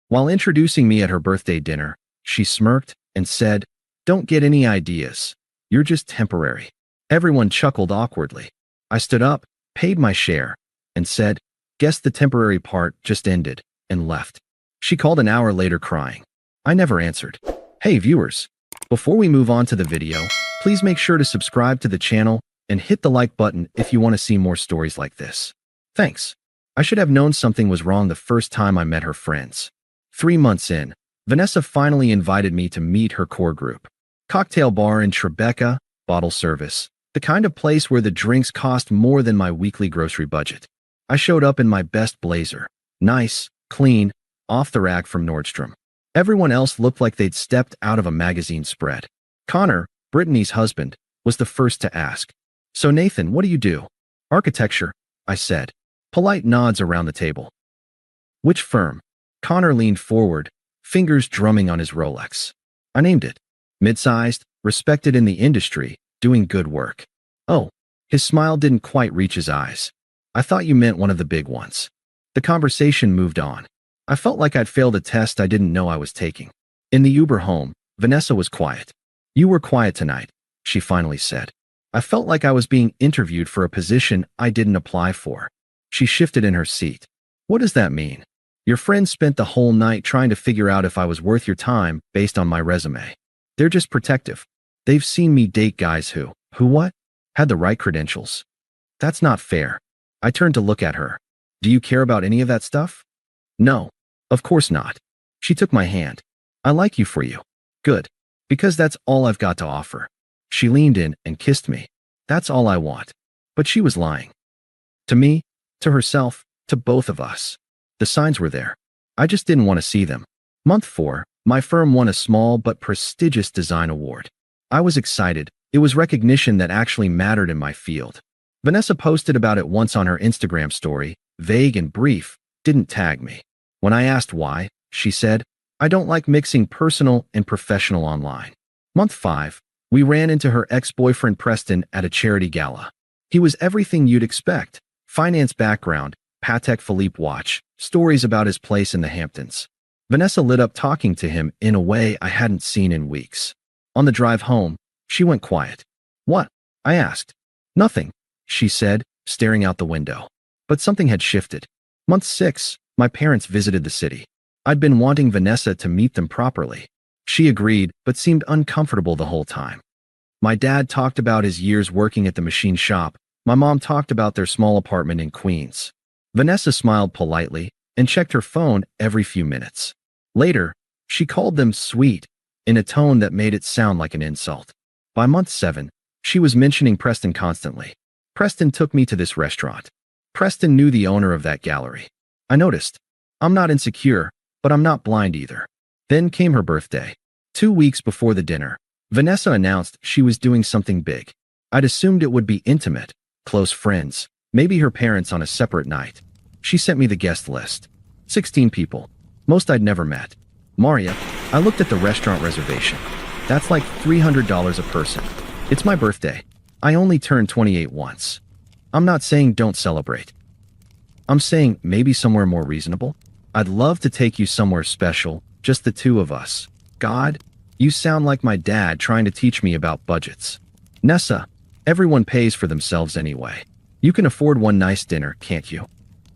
While introducing me at her birthday dinner, she smirked and said, "Don't get any ideas. You're just temporary." Everyone chuckled awkwardly. I stood up, paid my share, and said, "Guess the temporary part just ended," and left. She called an hour later crying. I never answered. Hey viewers, before we move on to the video, please make sure to subscribe to the channel and hit the like button if you want to see more stories like this. Thanks. I should have known something was wrong the first time I met her friends. 3 months in, Vanessa finally invited me to meet her core group. Cocktail bar in Tribeca, bottle service, the kind of place where the drinks cost more than my weekly grocery budget. I showed up in my best blazer, nice, clean, off the rack from Nordstrom. Everyone else looked like they'd stepped out of a magazine spread. Connor, Brittany's husband, was the first to ask, "So Nathan, what do you do?" "Architecture," I said. Polite nods around the table. "Which firm?" Connor leaned forward, fingers drumming on his Rolex. I named it. Mid-sized, respected in the industry, doing good work. Oh, his smile didn't quite reach his eyes. I thought you meant one of the big ones. The conversation moved on. I felt like I'd failed a test I didn't know I was taking. In the Uber home, Vanessa was quiet. "You were quiet tonight," she finally said. I felt like I was being interviewed for a position I didn't apply for. She shifted in her seat. "What does that mean?" "Your friends spent the whole night trying to figure out if I was worth your time based on my resume. They're just protective. They've seen me date guys who what? Had the right credentials. That's not fair." I turned to look at her. "Do you care about any of that stuff?" "No, of course not." She took my hand. "I like you for you." "Good. Because that's all I've got to offer." She leaned in and kissed me. "That's all I want." But she was lying. To me, to herself, to both of us. The signs were there. I just didn't want to see them. Month 4, my firm won a small but prestigious design award. I was excited. It was recognition that actually mattered in my field. Vanessa posted about it once on her Instagram story, vague and brief, didn't tag me. When I asked why, she said, "I don't like mixing personal and professional online." Month 5, we ran into her ex-boyfriend Preston at a charity gala. He was everything you'd expect. Finance background, Patek Philippe watch, stories about his place in the Hamptons. Vanessa lit up talking to him in a way I hadn't seen in weeks. On the drive home, she went quiet. "What?" I asked. "Nothing," she said, staring out the window. But something had shifted. Month 6, my parents visited the city. I'd been wanting Vanessa to meet them properly. She agreed, but seemed uncomfortable the whole time. My dad talked about his years working at the machine shop. My mom talked about their small apartment in Queens. Vanessa smiled politely and checked her phone every few minutes. Later, she called them sweet, in a tone that made it sound like an insult. By month 7, she was mentioning Preston constantly. "Preston took me to this restaurant. Preston knew the owner of that gallery." I noticed. I'm not insecure, but I'm not blind either. Then came her birthday. 2 weeks before the dinner, Vanessa announced she was doing something big. I'd assumed it would be intimate, close friends, maybe her parents on a separate night. She sent me the guest list. 16 people. Most I'd never met. Maria, I looked at the restaurant reservation. That's like $300 a person. It's my birthday. I only turned 28 once. I'm not saying don't celebrate. I'm saying maybe somewhere more reasonable. I'd love to take you somewhere special, just the two of us. God, you sound like my dad trying to teach me about budgets. Nessa, everyone pays for themselves anyway. You can afford one nice dinner, can't you?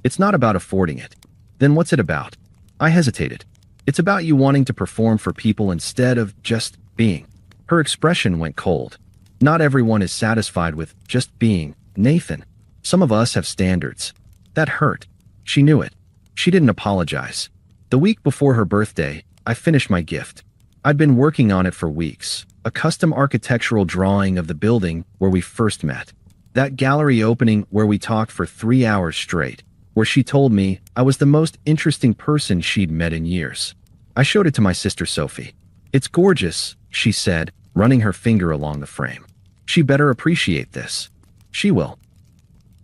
It's not about affording it. Then what's it about? I hesitated. It's about you wanting to perform for people instead of just being. Her expression went cold. Not everyone is satisfied with just being, Nathan. Some of us have standards. That hurt. She knew it. She didn't apologize. The week before her birthday, I finished my gift. I'd been working on it for weeks. A custom architectural drawing of the building where we first met. That gallery opening where we talked for 3 hours straight, where she told me I was the most interesting person she'd met in years. I showed it to my sister Sophie. "It's gorgeous," she said, running her finger along the frame. "She better appreciate this." "She will."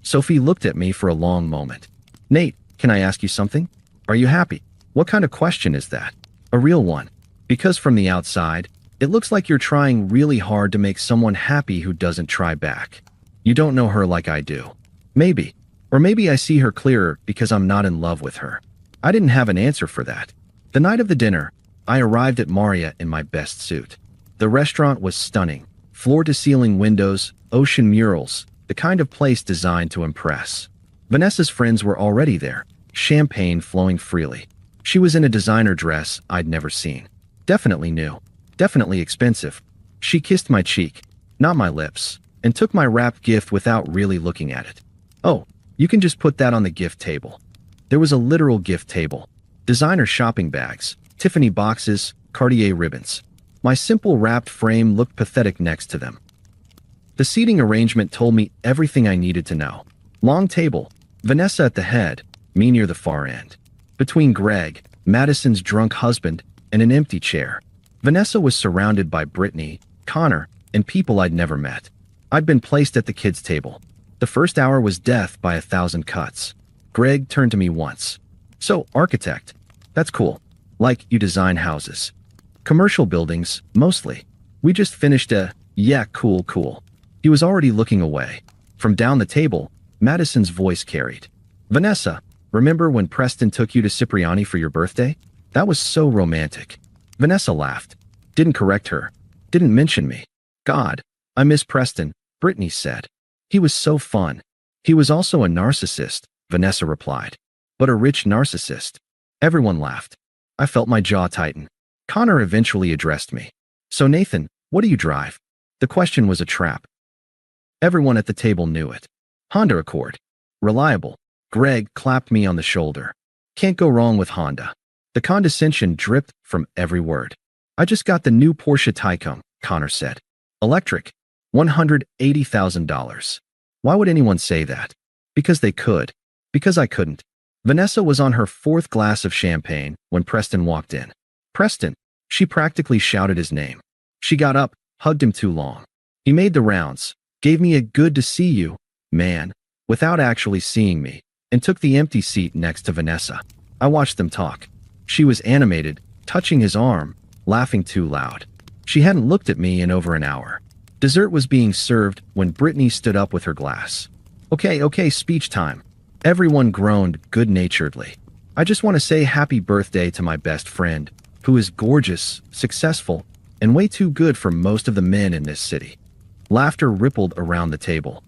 Sophie looked at me for a long moment. "Nate, can I ask you something? Are you happy?" "What kind of question is that?" "A real one. Because from the outside, it looks like you're trying really hard to make someone happy who doesn't try back. You don't know her like I do." "Maybe. Or maybe I see her clearer because I'm not in love with her." I didn't have an answer for that. The night of the dinner, I arrived at Maria in my best suit. The restaurant was stunning. Floor-to-ceiling windows, ocean murals, the kind of place designed to impress. Vanessa's friends were already there, champagne flowing freely. She was in a designer dress I'd never seen. Definitely new. Definitely expensive. She kissed my cheek, not my lips, and took my wrapped gift without really looking at it. "Oh, you can just put that on the gift table." There was a literal gift table. Designer shopping bags, Tiffany boxes, Cartier ribbons. My simple wrapped frame looked pathetic next to them. The seating arrangement told me everything I needed to know. Long table, Vanessa at the head, me near the far end. Between Greg, Madison's drunk husband, and an empty chair, Vanessa was surrounded by Brittany, Connor, and people I'd never met. I'd been placed at the kids' table. The first hour was death by 1,000 cuts. Greg turned to me once. "So, architect. That's cool. Like, you design houses." "Commercial buildings, mostly. We just finished a, yeah, cool. He was already looking away. From down the table, Madison's voice carried. "Vanessa, remember when Preston took you to Cipriani for your birthday? That was so romantic." Vanessa laughed. Didn't correct her. Didn't mention me. "God, I miss Preston," Brittany said. "He was so fun." "He was also a narcissist," Vanessa replied. "But a rich narcissist." Everyone laughed. I felt my jaw tighten. Connor eventually addressed me. "So Nathan, what do you drive?" The question was a trap. Everyone at the table knew it. Honda Accord. Reliable. Greg clapped me on the shoulder. "Can't go wrong with Honda." The condescension dripped from every word. "I just got the new Porsche Taycan," Connor said. "Electric. $180,000. Why would anyone say that? Because they could. Because I couldn't. Vanessa was on her fourth glass of champagne when Preston walked in. "Preston." She practically shouted his name. She got up, hugged him too long. He made the rounds, gave me a "good to see you, man," without actually seeing me, and took the empty seat next to Vanessa. I watched them talk. She was animated, touching his arm, laughing too loud. She hadn't looked at me in over an hour. Dessert was being served when Brittany stood up with her glass. Okay, speech time." Everyone groaned good-naturedly. "I just want to say happy birthday to my best friend, who is gorgeous, successful, and way too good for most of the men in this city." Laughter rippled around the table.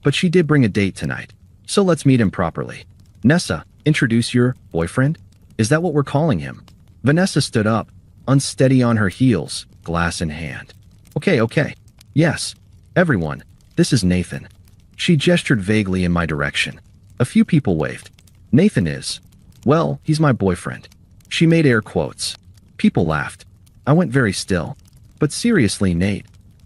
"But she did bring a date tonight, so let's meet him properly. Nessa, introduce your boyfriend? Is that what we're calling him?" Vanessa stood up, unsteady on her heels, glass in hand. Okay. Yes. Everyone, this is Nathan." She gestured vaguely in my direction. A few people waved. "Nathan is, well, he's my boyfriend." She made air quotes. People laughed. I went very still. "But seriously, Nate."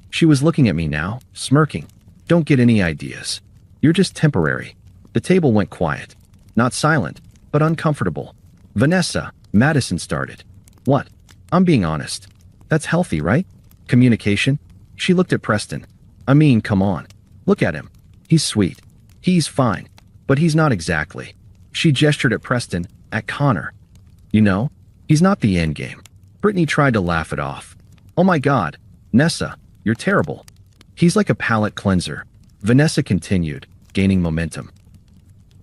She was looking at me now, smirking. "Don't get any ideas. You're just temporary." The table went quiet. Not silent, but uncomfortable. "Vanessa," Madison started. "What? I'm being honest. That's healthy, right? Communication." She looked at Preston. "I mean, come on. Look at him. He's sweet. He's fine. But he's not exactly." She gestured at Preston, at Connor. "You know, he's not the end game." Brittany tried to laugh it off. "Oh my God, Nessa, you're terrible." "He's like a palate cleanser," Vanessa continued, gaining momentum.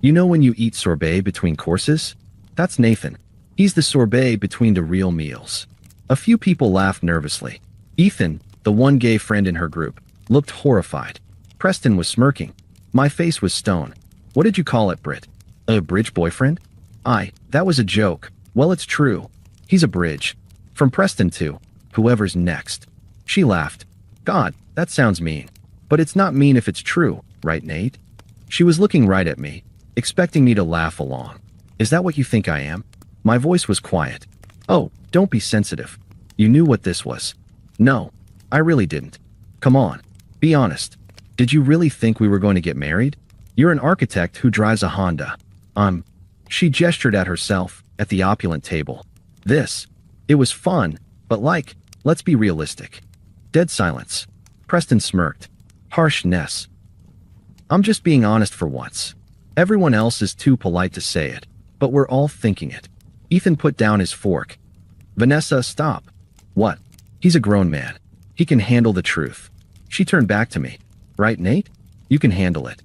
"You know when you eat sorbet between courses? That's Nathan. He's the sorbet between the real meals." A few people laughed nervously. Ethan, the one gay friend in her group, looked horrified. Preston was smirking. My face was stone. "What did you call it, Britt? A bridge boyfriend?" That was a joke." "Well, it's true. He's a bridge." From Preston to whoever's next. She laughed. "God, that sounds mean. But it's not mean if it's true, right, Nate?" She was looking right at me, expecting me to laugh along. "Is that what you think I am?" My voice was quiet. "Oh, don't be sensitive. You knew what this was." "No, I really didn't. Come on, be honest. Did you really think we were going to get married? You're an architect who drives a Honda. She gestured at herself, at the opulent table. It was fun, but let's be realistic." Dead silence. Preston smirked. Harshness. "I'm just being honest for once. Everyone else is too polite to say it, but we're all thinking it." Ethan put down his fork. "Vanessa, stop." "What?" "He's a grown man. He can handle the truth." She turned back to me. "Right, Nate? You can handle it."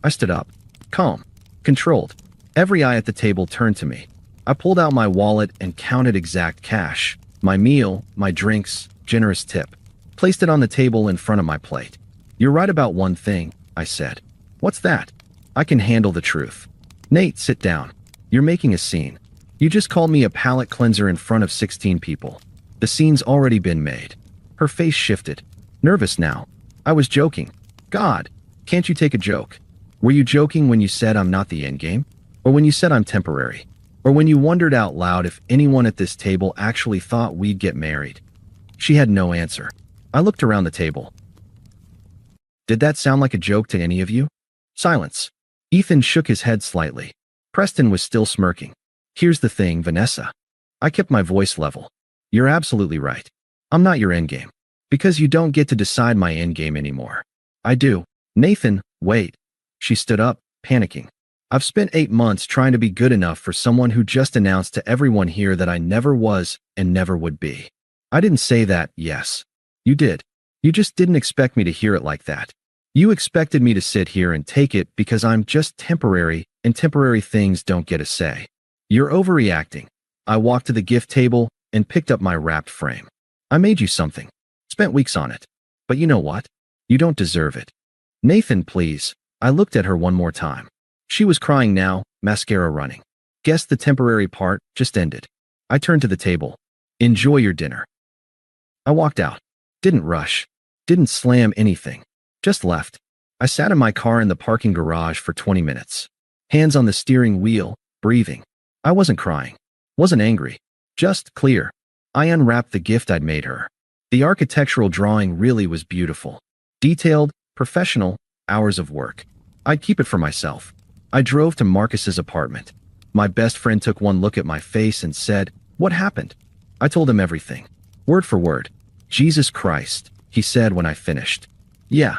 I stood up. Calm. Controlled. Every eye at the table turned to me. I pulled out my wallet and counted exact cash. My meal, my drinks, generous tip. Placed it on the table in front of my plate. You're right about one thing, I said. What's that? I can handle the truth. Nate, sit down. You're making a scene. You just called me a palate cleanser in front of 16 people. The scene's already been made. Her face shifted. Nervous now. I was joking. God, can't you take a joke? Were you joking when you said I'm not the endgame? Or when you said I'm temporary? Or when you wondered out loud if anyone at this table actually thought we'd get married? She had no answer. I looked around the table. Did that sound like a joke to any of you? Silence. Ethan shook his head slightly. Preston was still smirking. Here's the thing, Vanessa. I kept my voice level. You're absolutely right. I'm not your endgame. Because you don't get to decide my endgame anymore. I do. Nathan, wait. She stood up, panicking. I've spent 8 months trying to be good enough for someone who just announced to everyone here that I never was and never would be. I didn't say that, yes. You did. You just didn't expect me to hear it like that. You expected me to sit here and take it because I'm just temporary and temporary things don't get a say. You're overreacting. I walked to the gift table and picked up my wrapped frame. I made you something. Spent weeks on it. But you know what? You don't deserve it. Nathan, please. I looked at her one more time. She was crying now, mascara running. Guess the temporary part just ended. I turned to the table. Enjoy your dinner. I walked out. Didn't rush. Didn't slam anything. Just left. I sat in my car in the parking garage for 20 minutes. Hands on the steering wheel, breathing. I wasn't crying. Wasn't angry. Just clear. I unwrapped the gift I'd made her. The architectural drawing really was beautiful. Detailed, professional, hours of work. I'd keep it for myself. I drove to Marcus's apartment. My best friend took one look at my face and said, "What happened?" I told him everything. Word for word. "Jesus Christ," he said when I finished. "Yeah.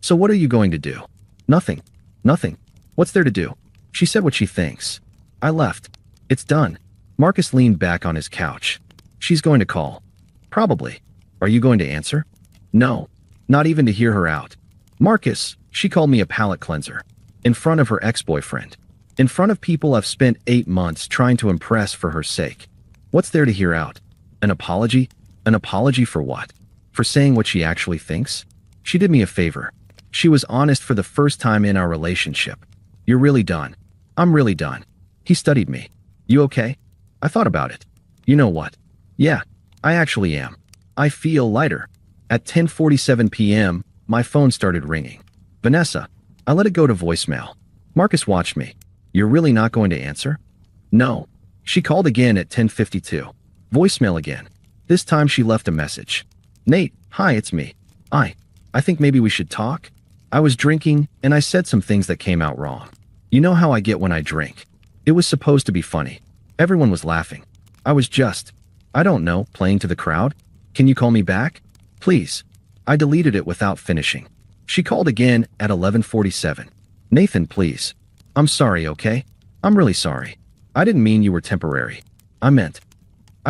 So what are you going to do?" "Nothing. Nothing. What's there to do?" She said what she thinks. I left. "It's done." Marcus leaned back on his couch. "She's going to call." "Probably. Are you going to answer?" "No. Not even to hear her out." "Marcus, she called me a palate cleanser. In front of her ex-boyfriend. In front of people I've spent 8 months trying to impress for her sake. What's there to hear out? An apology? An apology for what? For saying what she actually thinks? She did me a favor. She was honest for the first time in our relationship. You're really done. I'm really done. He studied me. You okay? I thought about it. You know what? Yeah, I actually am. I feel lighter. At 10:47 p.m., my phone started ringing. Vanessa. I let it go to voicemail. Marcus watched me. You're really not going to answer? No. She called again at 10:52. Voicemail again. This time she left a message. Nate, hi, it's me. I think maybe we should talk? I was drinking, and I said some things that came out wrong. You know how I get when I drink. It was supposed to be funny. Everyone was laughing. I was just, I don't know, playing to the crowd? Can you call me back? Please. I deleted it without finishing. She called again at 11:47. Nathan, please. I'm sorry, okay? I'm really sorry. I didn't mean you were temporary. I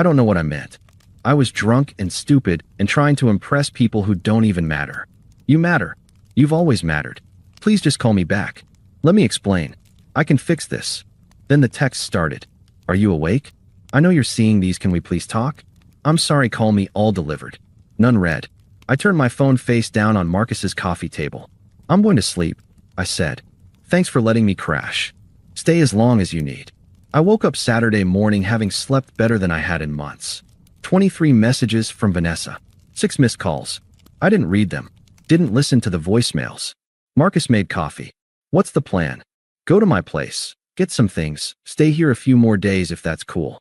don't know what I meant. I was drunk and stupid and trying to impress people who don't even matter. You matter. You've always mattered. Please just call me back. Let me explain. I can fix this. Then the text started. Are you awake? I know you're seeing these. Can we please talk? I'm sorry, call me, all delivered. None read. I turned my phone face down on Marcus's coffee table. I'm going to sleep, I said. Thanks for letting me crash. Stay as long as you need. I woke up Saturday morning having slept better than I had in months. 23 messages from Vanessa. 6 missed calls. I didn't read them. Didn't listen to the voicemails. Marcus made coffee. What's the plan? Go to my place. Get some things. Stay here a few more days if that's cool.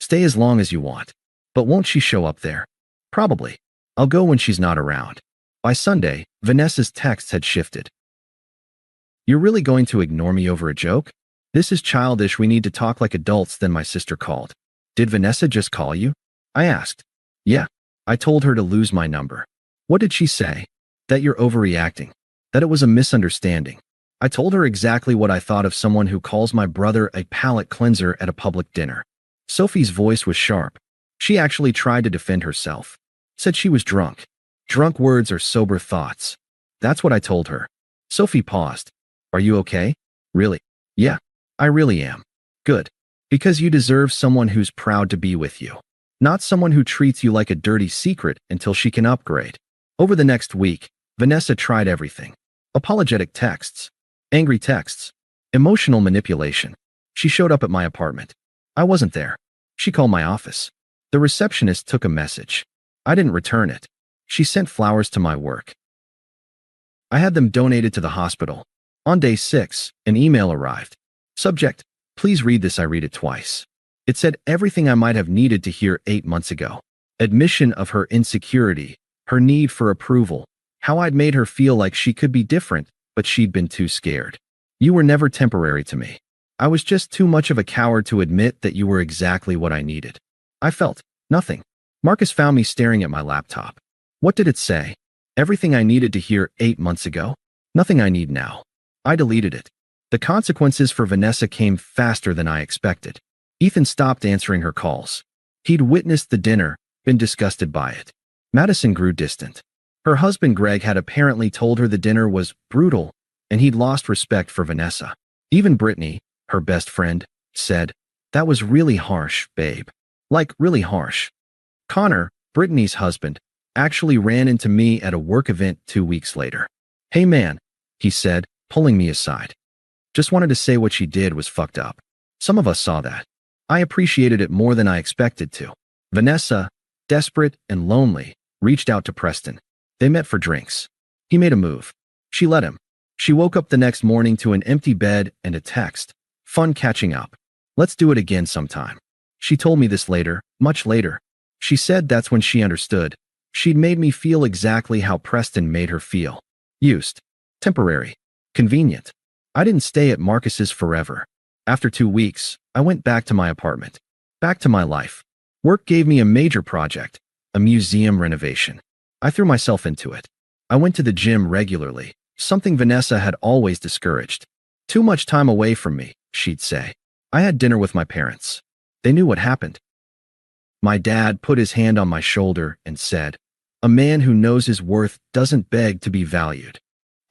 Stay as long as you want. But won't she show up there? Probably. I'll go when she's not around. By Sunday, Vanessa's texts had shifted. You're really going to ignore me over a joke? This is childish. We need to talk like adults. Then my sister called. Did Vanessa just call you? I asked. Yeah. I told her to lose my number. What did she say? That you're overreacting. That it was a misunderstanding. I told her exactly what I thought of someone who calls my brother a palate cleanser at a public dinner. Sophie's voice was sharp. She actually tried to defend herself. Said she was drunk. Drunk words are sober thoughts. That's what I told her. Sophie paused. Are you okay? Really? Yeah, I really am. Good. Because you deserve someone who's proud to be with you, not someone who treats you like a dirty secret until she can upgrade. Over the next week, Vanessa tried everything. Apologetic texts, angry texts, emotional manipulation. She showed up at my apartment. I wasn't there. She called my office. The receptionist took a message. I didn't return it. She sent flowers to my work. I had them donated to the hospital. On day 6, an email arrived. Subject: please read this. I read it twice. It said everything I might have needed to hear 8 months ago. Admission of her insecurity, her need for approval, how I'd made her feel like she could be different, but she'd been too scared. You were never temporary to me. I was just too much of a coward to admit that you were exactly what I needed. I felt nothing. Marcus found me staring at my laptop. What did it say? Everything I needed to hear 8 months ago? Nothing I need now. I deleted it. The consequences for Vanessa came faster than I expected. Ethan stopped answering her calls. He'd witnessed the dinner, been disgusted by it. Madison grew distant. Her husband Greg had apparently told her the dinner was brutal, and he'd lost respect for Vanessa. Even Brittany, her best friend, said, "That was really harsh, babe. Like, really harsh." Connor, Brittany's husband, actually ran into me at a work event 2 weeks later. "Hey man," he said, pulling me aside. "Just wanted to say what she did was fucked up. Some of us saw that." I appreciated it more than I expected to. Vanessa, desperate and lonely, reached out to Preston. They met for drinks. He made a move. She let him. She woke up the next morning to an empty bed and a text. "Fun catching up. Let's do it again sometime." She told me this later, much later. She said that's when she understood. She'd made me feel exactly how Preston made her feel. Used. Temporary. Convenient. I didn't stay at Marcus's forever. After 2 weeks, I went back to my apartment. Back to my life. Work gave me a major project, a museum renovation. I threw myself into it. I went to the gym regularly, something Vanessa had always discouraged. "Too much time away from me," she'd say. I had dinner with my parents. They knew what happened. My dad put his hand on my shoulder and said, "A man who knows his worth doesn't beg to be valued."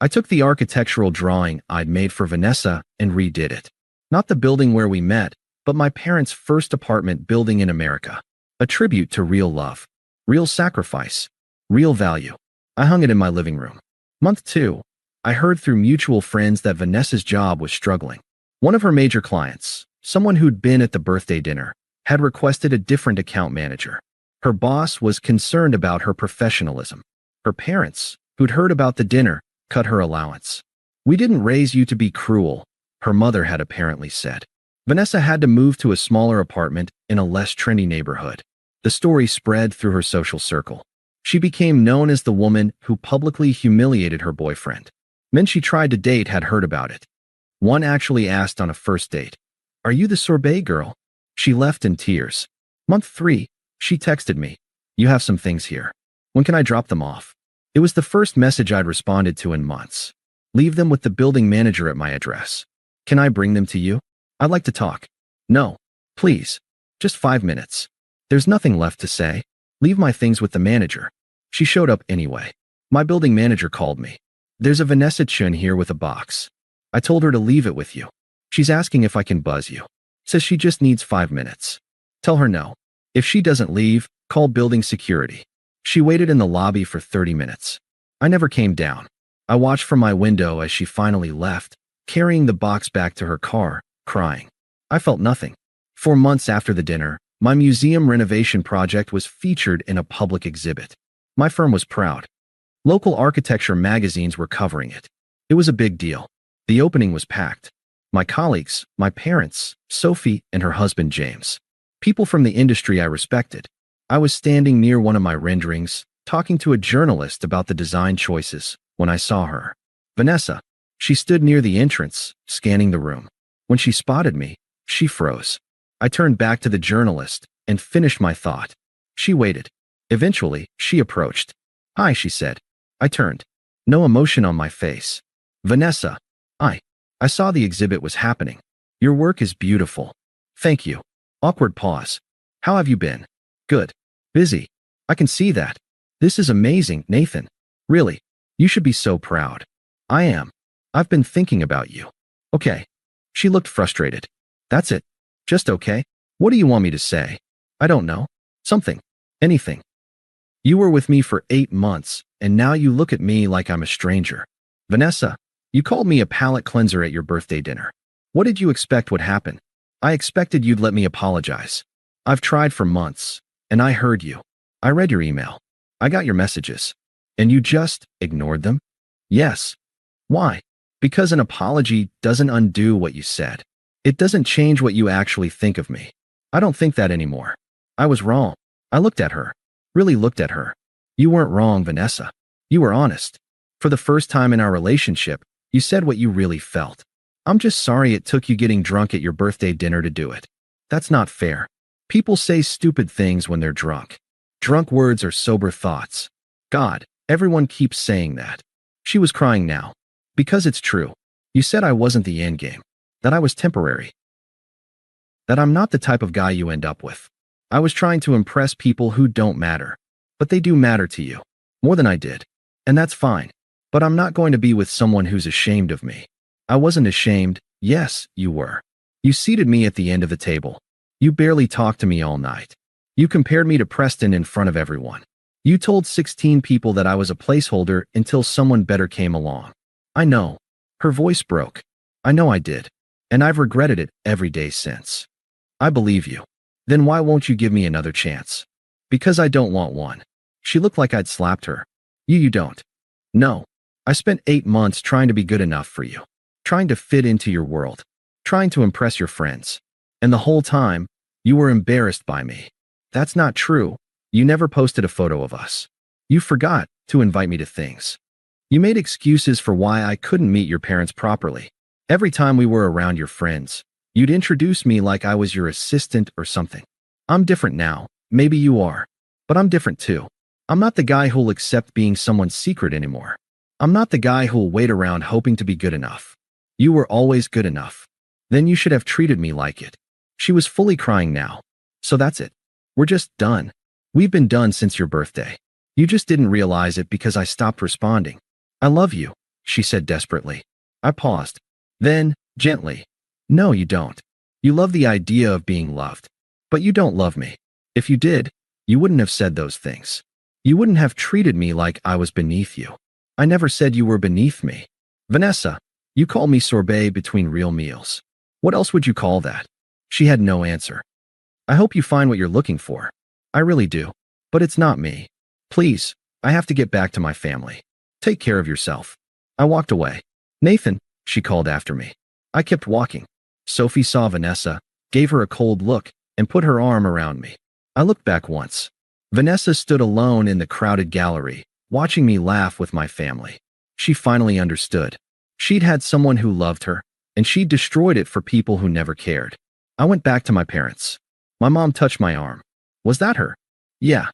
I took the architectural drawing I'd made for Vanessa and redid it. Not the building where we met, but my parents' first apartment building in America. A tribute to real love, real sacrifice, real value. I hung it in my living room. Month 2, I heard through mutual friends that Vanessa's job was struggling. One of her major clients, someone who'd been at the birthday dinner, had requested a different account manager. Her boss was concerned about her professionalism. Her parents, who'd heard about the dinner, cut her allowance. "We didn't raise you to be cruel," her mother had apparently said. Vanessa had to move to a smaller apartment in a less trendy neighborhood. The story spread through her social circle. She became known as the woman who publicly humiliated her boyfriend. Men she tried to date had heard about it. One actually asked on a first date, "Are you the sorbet girl?" She left in tears. Month 3, she texted me, "You have some things here. When can I drop them off?" It was the first message I'd responded to in months. "Leave them with the building manager at my address." "Can I bring them to you? I'd like to talk." "No. Please. Just 5 minutes. There's nothing left to say. Leave my things with the manager." She showed up anyway. My building manager called me. "There's a Vanessa Chun here with a box. I told her to leave it with you. She's asking if I can buzz you. Says she just needs 5 minutes. Tell her no. If she doesn't leave, call building security." She waited in the lobby for 30 minutes. I never came down. I watched from my window as she finally left, carrying the box back to her car, crying. I felt nothing. 4 months after the dinner, my museum renovation project was featured in a public exhibit. My firm was proud. Local architecture magazines were covering it. It was a big deal. The opening was packed. My colleagues, my parents, Sophie and her husband James. People from the industry I respected. I was standing near one of my renderings, talking to a journalist about the design choices, when I saw her. Vanessa. She stood near the entrance, scanning the room. When she spotted me, she froze. I turned back to the journalist and finished my thought. She waited. Eventually, she approached. "Hi," she said. I turned. No emotion on my face. "Vanessa. I saw the exhibit was happening. Your work is beautiful. Thank you." Awkward pause. "How have you been?" "Good. Busy. I can see that. This is amazing, Nathan. Really. You should be so proud." "I am. I've been thinking about you." "Okay." She looked frustrated. "That's it. Just okay? What do you want me to say? I don't know. Something. Anything. You were with me for 8 months, and now you look at me like I'm a stranger. Vanessa, you called me a palate cleanser at your birthday dinner. What did you expect would happen? I expected you'd let me apologize. I've tried for months, and I heard you. I read your email. I got your messages. And you just ignored them? Yes. Why? Because an apology doesn't undo what you said. It doesn't change what you actually think of me. I don't think that anymore. I was wrong. I looked at her. Really looked at her. You weren't wrong, Vanessa. You were honest. For the first time in our relationship, you said what you really felt. I'm just sorry it took you getting drunk at your birthday dinner to do it. That's not fair. People say stupid things when they're drunk. Drunk words are sober thoughts. God, everyone keeps saying that. She was crying now. Because it's true. You said I wasn't the endgame. That I was temporary. That I'm not the type of guy you end up with. I was trying to impress people who don't matter. But they do matter to you. More than I did. And that's fine. But I'm not going to be with someone who's ashamed of me. I wasn't ashamed. Yes, you were. You seated me at the end of the table. You barely talked to me all night. You compared me to Preston in front of everyone. You told 16 people that I was a placeholder until someone better came along. I know. Her voice broke. I know I did. And I've regretted it every day since. I believe you. Then why won't you give me another chance? Because I don't want one. She looked like I'd slapped her. You don't. No. I spent 8 months trying to be good enough for you. Trying to fit into your world. Trying to impress your friends. And the whole time, you were embarrassed by me. That's not true. You never posted a photo of us. You forgot to invite me to things. You made excuses for why I couldn't meet your parents properly. Every time we were around your friends, you'd introduce me like I was your assistant or something. I'm different now. Maybe you are. But I'm different too. I'm not the guy who'll accept being someone's secret anymore. I'm not the guy who'll wait around hoping to be good enough. You were always good enough. Then you should have treated me like it. She was fully crying now. So that's it. We're just done. We've been done since your birthday. You just didn't realize it because I stopped responding. I love you, she said desperately. I paused. Then, gently. No, you don't. You love the idea of being loved. But you don't love me. If you did, you wouldn't have said those things. You wouldn't have treated me like I was beneath you. I never said you were beneath me. Vanessa, you call me sorbet between real meals. What else would you call that? She had no answer. I hope you find what you're looking for. I really do. But it's not me. Please, I have to get back to my family. Take care of yourself. I walked away. Nathan, she called after me. I kept walking. Sophie saw Vanessa, gave her a cold look, and put her arm around me. I looked back once. Vanessa stood alone in the crowded gallery, watching me laugh with my family. She finally understood. She'd had someone who loved her, and she'd destroyed it for people who never cared. I went back to my parents. My mom touched my arm. Was that her? Yeah.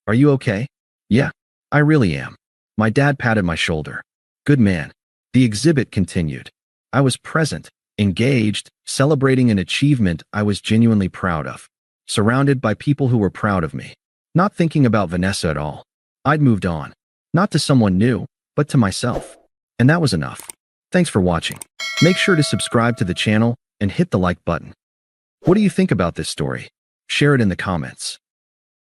Are you okay? Yeah, I really am. My dad patted my shoulder. Good man. The exhibit continued. I was present, engaged, celebrating an achievement I was genuinely proud of. Surrounded by people who were proud of me. Not thinking about Vanessa at all. I'd moved on. Not to someone new, but to myself. And that was enough. Thanks for watching. Make sure to subscribe to the channel and hit the like button. What do you think about this story? Share it in the comments.